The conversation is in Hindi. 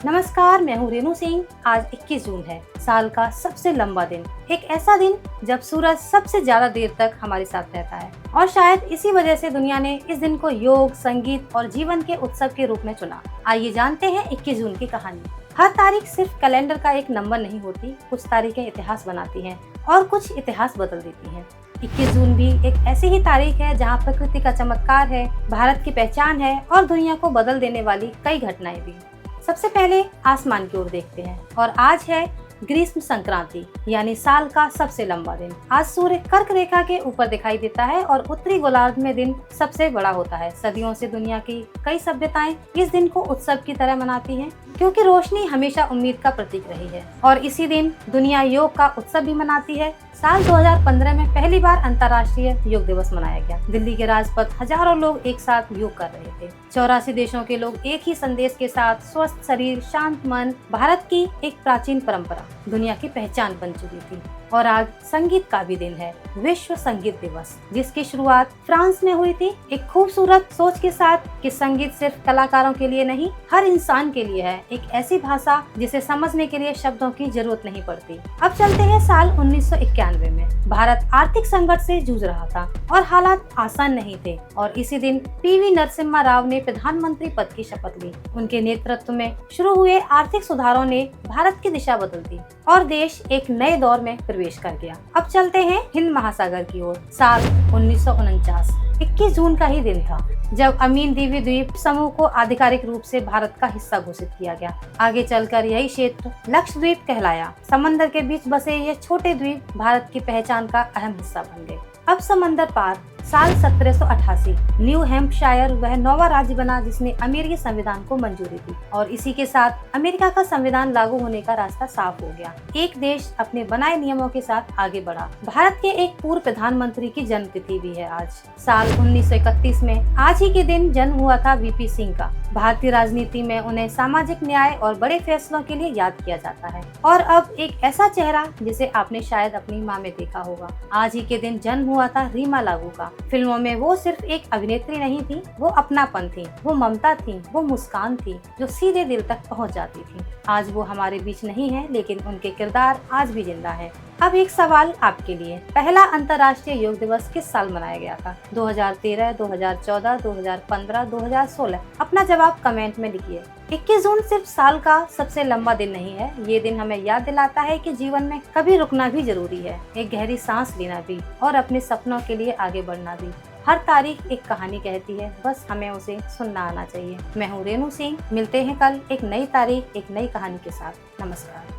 नमस्कार, मैं हूँ रेनू सिंह। आज 21 जून है, साल का सबसे लंबा दिन। एक ऐसा दिन जब सूरज सबसे ज्यादा देर तक हमारे साथ रहता है और शायद इसी वजह से दुनिया ने इस दिन को योग, संगीत और जीवन के उत्सव के रूप में चुना। आइए जानते हैं 21 जून की कहानी। हर तारीख सिर्फ कैलेंडर का एक नंबर नहीं होती, कुछ तारीखें इतिहास बनाती हैं और कुछ इतिहास बदल देती हैं। 21 जून भी एक ऐसी ही तारीख है जहाँ प्रकृति का चमत्कार है, भारत की पहचान है और दुनिया को बदल देने वाली कई घटनाएं भी। सबसे पहले आसमान की ओर देखते हैं और आज है ग्रीष्म संक्रांति, यानी साल का सबसे लंबा दिन। आज सूर्य कर्क रेखा के ऊपर दिखाई देता है और उत्तरी गोलार्ध में दिन सबसे बड़ा होता है। सदियों से दुनिया की कई सभ्यताएं इस दिन को उत्सव की तरह मनाती हैं, क्योंकि रोशनी हमेशा उम्मीद का प्रतीक रही है। और इसी दिन दुनिया योग का उत्सव भी मनाती है। साल 2015 में पहली बार अंतर्राष्ट्रीय योग दिवस मनाया गया। दिल्ली के राजपथ हजारों लोग एक साथ योग कर रहे थे। 84 देशों के लोग एक ही संदेश के साथ स्वस्थ शरीर, शांत मन, भारत की एक प्राचीन परंपरा दुनिया की पहचान बन चुकी थी। और आज संगीत का भी दिन है, विश्व संगीत दिवस, जिसकी शुरुआत फ्रांस में हुई थी, एक खूबसूरत सोच के साथ कि संगीत सिर्फ कलाकारों के लिए नहीं, हर इंसान के लिए है। एक ऐसी भाषा जिसे समझने के लिए शब्दों की जरूरत नहीं पड़ती। अब चलते हैं साल 1991 में। भारत आर्थिक संकट से जूझ रहा था और हालात आसान नहीं थे। और इसी दिन पीवी नरसिम्हा राव ने प्रधानमंत्री पद की शपथ ली। उनके नेतृत्व में शुरू हुए आर्थिक सुधारों ने भारत की दिशा बदल दी और देश एक नए दौर में प्रवेश कर गया। अब चलते हैं हिंद महासागर की ओर। साल 1949 21 जून का ही दिन था जब अमीन दीवी द्वीप समूह को आधिकारिक रूप से भारत का हिस्सा घोषित किया गया। आगे चलकर यही क्षेत्र लक्षद्वीप कहलाया। समंदर के बीच बसे ये छोटे द्वीप भारत की पहचान का अहम हिस्सा बन गए। अब समंदर पार साल 1788 न्यू हैम्पशायर वह 9वां राज्य बना जिसने अमेरिकी संविधान को मंजूरी दी और इसी के साथ अमेरिका का संविधान लागू होने का रास्ता साफ हो गया। एक देश अपने बनाए नियमों के साथ आगे बढ़ा। भारत के एक पूर्व प्रधानमंत्री की जन्म तिथि भी है आज। साल 1931 में आज ही के दिन जन्म हुआ था वीपी सिंह का। भारतीय राजनीति में उन्हें सामाजिक न्याय और बड़े फैसलों के लिए याद किया जाता है। और अब एक ऐसा चेहरा जिसे आपने शायद अपनी माँ में देखा होगा। आज ही के दिन जन्म हुआ था रीमा लागू का। फिल्मों में वो सिर्फ एक अभिनेत्री नहीं थी, वो अपनापन थी, वो ममता थी, वो मुस्कान थी जो सीधे दिल तक पहुंच जाती थी। आज वो हमारे बीच नहीं है, लेकिन उनके किरदार आज भी जिंदा है। अब एक सवाल आपके लिए, पहला अंतर्राष्ट्रीय योग दिवस किस साल मनाया गया था? 2013, 2014, 2015, 2016? अपना जवाब कमेंट में लिखिए। 21 जून सिर्फ साल का सबसे लंबा दिन नहीं है, ये दिन हमें याद दिलाता है कि जीवन में कभी रुकना भी जरूरी है, एक गहरी सांस लेना भी और अपने सपनों के लिए आगे बढ़ना भी। हर तारीख एक कहानी कहती है, बस हमें उसे सुनना आना चाहिए। मैं हूँ रेनू सिंह, मिलते हैं कल एक नई तारीख, एक नई कहानी के साथ। नमस्कार।